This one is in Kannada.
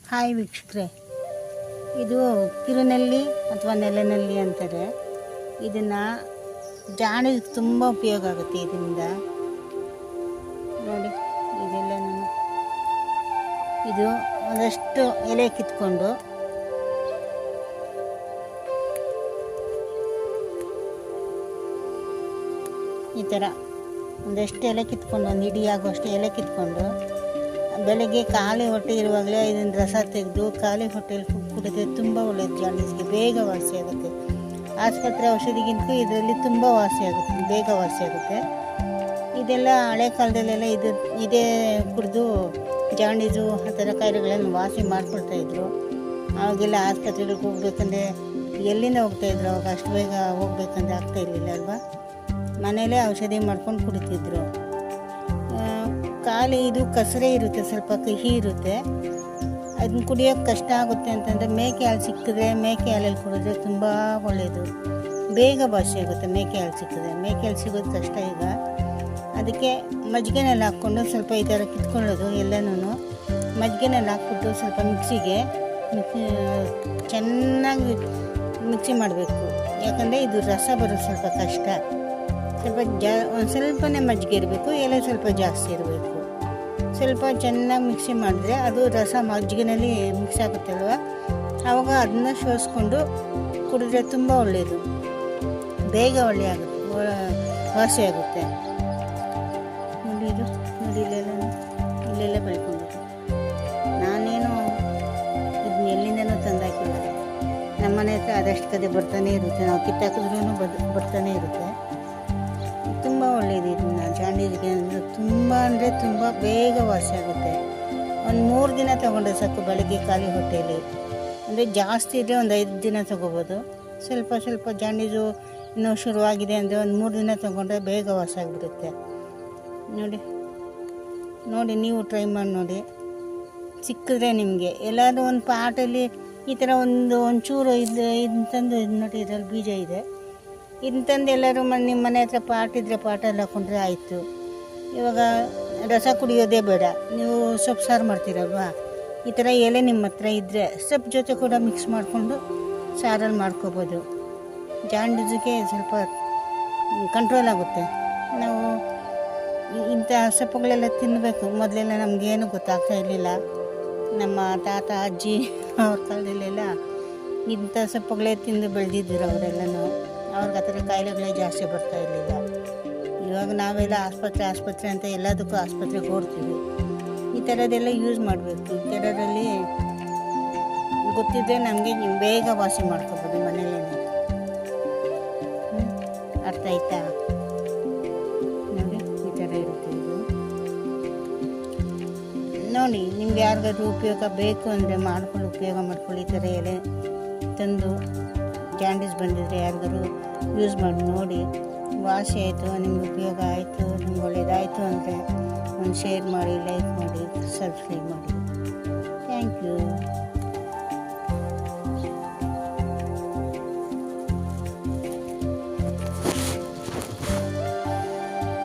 ಹಾಯ್ ವೀಕ್ಷಕರೇ, ಇದು ಕಿರುನೆಲ್ಲಿ ಅಥವಾ ನೆಲೆನೆಲ್ಲಿ ಅಂತಾರೆ. ಇದನ್ನು ಜಾಣಿಗೆ ತುಂಬ ಉಪಯೋಗ ಆಗುತ್ತೆ. ಇದರಿಂದ ನೋಡಿ, ಇದೆಲ್ಲ ಇದು ಒಂದಷ್ಟು ಎಲೆ ಕಿತ್ಕೊಂಡು ಈ ಥರ ಒಂದಷ್ಟು ಎಲೆ ಕಿತ್ಕೊಂಡು, ಒಂದು ಇಡೀ ಆಗುವಷ್ಟು ಎಲೆ ಕಿತ್ಕೊಂಡು ಬೆಳಗ್ಗೆ ಖಾಲಿ ಹೊಟ್ಟೆ ಇರುವಾಗಲೇ ಇದನ್ನು ರಸ ತೆಗೆದು ಖಾಲಿ ಹೊಟ್ಟೆಯಲ್ಲಿ ಕುಡಿದ್ರೆ ತುಂಬ ಒಳ್ಳೆಯದು. ಜಾಂಡೀಸ್ಗೆ ಬೇಗ ವಾಸಿ ಆಗುತ್ತೆ. ಆಸ್ಪತ್ರೆ ಔಷಧಿಗಿಂತ ಇದರಲ್ಲಿ ತುಂಬ ವಾಸಿ ಆಗುತ್ತೆ, ಬೇಗ ವಾಸಿ ಆಗುತ್ತೆ. ಇದೆಲ್ಲ ಹಳೆ ಕಾಲದಲ್ಲೆಲ್ಲ ಇದೇ ಕುಡಿದು ಜಾಂಡೀಸು ಆ ಥರ ಕಾಯಿಲೆಗಳನ್ನು ವಾಸಿ ಮಾಡ್ಕೊಳ್ತಾಯಿದ್ರು. ಆವಾಗೆಲ್ಲ ಆಸ್ಪತ್ರೆಗಳಿಗೆ ಹೋಗ್ಬೇಕಂದ್ರೆ ಎಲ್ಲಿಂದ ಹೋಗ್ತಾಯಿದ್ರು? ಅವಾಗ ಅಷ್ಟು ಬೇಗ ಹೋಗ್ಬೇಕಂದ್ರೆ ಆಗ್ತಾಯಿರಲಿಲ್ಲ ಅಲ್ವಾ. ಮನೆಯಲ್ಲೇ ಔಷಧಿ ಮಾಡ್ಕೊಂಡು ಕುಡಿತಿದ್ರು. ಖಾಲಿ ಇದು ಕಸರೆ ಇರುತ್ತೆ, ಸ್ವಲ್ಪ ಕಹಿ ಇರುತ್ತೆ. ಅದನ್ನ ಕುಡಿಯೋಕ್ಕೆ ಕಷ್ಟ ಆಗುತ್ತೆ ಅಂತಂದರೆ ಮೇಕೆ ಹಾಲು ಸಿಕ್ಕಿದ್ರೆ ಮೇಕೆ ಹಾಲಲ್ಲಿ ಕುಡಿದ್ರೆ ತುಂಬ ಒಳ್ಳೆಯದು, ಬೇಗ ವಾಸಿ ಆಗುತ್ತೆ. ಮೇಕೆ ಹಾಲು ಸಿಕ್ಕಿದ್ರೆ, ಮೇಕೆ ಹಾಲು ಸಿಗೋದು ಕಷ್ಟ ಈಗ. ಅದಕ್ಕೆ ಮಜ್ಜಿಗೆನಲ್ಲಿ ಹಾಕ್ಕೊಂಡು ಸ್ವಲ್ಪ ಈ ಥರ ಕಿತ್ಕೊಳ್ಳೋದು ಎಲ್ಲನೂ. ಮಜ್ಜಿಗೆನಲ್ಲಿ ಹಾಕ್ಬಿಟ್ಟು ಸ್ವಲ್ಪ ಮಿಕ್ಸಿಗೆ ಚೆನ್ನಾಗಿ ಮಿಕ್ಸಿ ಮಾಡಬೇಕು. ಯಾಕಂದರೆ ಇದು ರಸ ಬರೋದು ಸ್ವಲ್ಪ ಕಷ್ಟ. ಸ್ವಲ್ಪ ಒಂದು ಸ್ವಲ್ಪನೇ ಮಜ್ಜಿಗೆ ಇರಬೇಕು, ಎಲೆ ಸ್ವಲ್ಪ ಜಾಸ್ತಿ ಇರಬೇಕು. ಸ್ವಲ್ಪ ಚೆನ್ನಾಗಿ ಮಿಕ್ಸಿ ಮಾಡಿದ್ರೆ ಅದು ರಸ ಮಜ್ಜಿಗೆನಲ್ಲಿ ಮಿಕ್ಸ್ ಆಗುತ್ತಲ್ವ, ಆವಾಗ ಅದನ್ನ ಶೋಧಿಸ್ಕೊಂಡು ಕುಡಿದ್ರೆ ತುಂಬ ಒಳ್ಳೆಯದು, ಬೇಗ ವಾಸಿ ಆಗುತ್ತೆ. ನೋಡಿ ಇದು, ನೋಡಿ ಇಲ್ಲೆಲ್ಲ ಬೆಳ್ಕೊಂಡಿದೆ. ನಾನೇನು ಇದನ್ನ ಎಲ್ಲಿಂದನೂ ತಂದಾಕಿಲ್ಲ. ನಮ್ಮ ಮನೆ ಹತ್ರ ಅದಷ್ಟು ಕದೆ ಬರ್ತಾನೆ ಇರುತ್ತೆ, ನಾವು ಕಿತ್ತಾಕಿದ್ರೂ ಬರ್ತಾನೆ ಇರುತ್ತೆ. ತುಂಬ ಒಳ್ಳೆಯದು. ಇದನ್ನು ಜಾಂಡೀಸ್ಗೆ ಅಂದರೆ ತುಂಬ ಬೇಗ ವಾಸಿ ಆಗುತ್ತೆ. ಒಂದು 3 ದಿನ ತೊಗೊಂಡ್ರೆ ಸಾಕು, ಬೆಳಗ್ಗೆ ಖಾಲಿ ಹೊಟ್ಟೆಯಲ್ಲಿ. ಅಂದರೆ ಜಾಸ್ತಿ ಇದ್ದರೆ ಒಂದು 5 ದಿನ ತೊಗೋಬೋದು. ಸ್ವಲ್ಪ ಜಾಂಡೀಸು ಇನ್ನೂ ಶುರುವಾಗಿದೆ ಅಂದರೆ ಒಂದು 3 ದಿನ ತೊಗೊಂಡ್ರೆ ಬೇಗ ವಾಸಿ ಆಗಿಬಿಡುತ್ತೆ. ನೋಡಿ ನೀವು ಟ್ರೈ ಮಾಡಿ ನೋಡಿ. ಸಿಕ್ಕಿದ್ರೆ ನಿಮಗೆ ಎಲ್ಲಾದರೂ ಒಂದು ಪಾಟಲ್ಲಿ ಈ ಥರ ಒಂಚೂರು ಇದನ್ನ ತಂದು, ಇದು ನೋಡಿ ಇದರಲ್ಲಿ ಬೀಜ ಇದೆ, ಇದನ್ನ ತಂದು ಎಲ್ಲರೂ ನಿಮ್ಮ ಮನೆ ಹತ್ರ ಪಾಟ್ ಇದ್ದರೆ ಪಾಟಲ್ಲಿ ಹಾಕ್ಕೊಂಡ್ರೆ ಆಯಿತು. ಇವಾಗ ರಸ ಕುಡಿಯೋದೇ ಬೇಡ, ನೀವು ಸೊಪ್ಪು ಸಾರು ಮಾಡ್ತೀರಲ್ವ, ಈ ಥರ ಎಲೆ ನಿಮ್ಮ ಹತ್ರ ಇದ್ದರೆ ಸೊಪ್ಪು ಜೊತೆ ಕೂಡ ಮಿಕ್ಸ್ ಮಾಡಿಕೊಂಡು ಸಾರಲ್ಲಿ ಮಾಡ್ಕೋಬೋದು. ಜಾಂಡೀಸ್ಗೆ ಸ್ವಲ್ಪ ಕಂಟ್ರೋಲ್ ಆಗುತ್ತೆ. ನಾವು ಇಂಥ ಸೊಪ್ಪುಗಳೆಲ್ಲ ತಿನ್ನಬೇಕು. ಮೊದಲೆಲ್ಲ ನಮಗೇನು ಗೊತ್ತಾಗ್ತಾ ಇರಲಿಲ್ಲ. ನಮ್ಮ ತಾತ ಅಜ್ಜಿ ಅವ್ರ ಕಾಲದಲ್ಲೆಲ್ಲ ಇಂಥ ಸೊಪ್ಪುಗಳೇ ತಿಂದು ಬೆಳೆದಿದ್ರು ಅವರೆಲ್ಲನೂ. ಅವ್ರಿಗೆ ಆ ಥರ ಕಾಯಿಲೆಗಳೇ ಜಾಸ್ತಿ ಬರ್ತಾ ಇರಲಿಲ್ಲ. ಇವಾಗ ನಾವೆಲ್ಲ ಆಸ್ಪತ್ರೆ ಅಂತ ಎಲ್ಲದಕ್ಕೂ ಆಸ್ಪತ್ರೆಗೆ ಓಡ್ತೀವಿ. ಈ ಥರದ್ದೆಲ್ಲ ಯೂಸ್ ಮಾಡಬೇಕು. ಈ ಥರದಲ್ಲಿ ಗೊತ್ತಿದ್ದರೆ ನಮಗೆ ಬೇಗ ವಾಸಿ ಮಾಡ್ಕೋಬೋದು ಮನೇಲೇ. ಅರ್ಥ ಆಯ್ತಾ? ನೋಡಿ ಈ ಥರ ಇರುತ್ತೆ ಇದು. ನೋಡಿ, ನಿಮ್ಗೆ ಯಾರಿಗಾದ್ರೂ ಉಪಯೋಗ ಬೇಕು ಅಂದರೆ ಉಪಯೋಗ ಮಾಡ್ಕೊಳ್ಳಿ. ಈ ಥರ ಎಲೆ ತಂದು ಜಾಂಡೀಸ್ ಬಂದಿದ್ರೆ ಯಾರಿಗಾದ್ರು ಯೂಸ್ ಮಾಡಿ ನೋಡಿ. ವಾಸಿ ಆಯಿತು, ನಿಮ್ಗೆ ಉಪಯೋಗ ಆಯಿತು, ನಿಮ್ಗೆ ಒಳ್ಳೆಯದಾಯಿತು ಅಂದರೆ ಒಂದು ಶೇರ್ ಮಾಡಿ, ಲೈಕ್ ಮಾಡಿ, ಸಬ್ಸ್ಕ್ರೈಬ್ ಮಾಡಿ.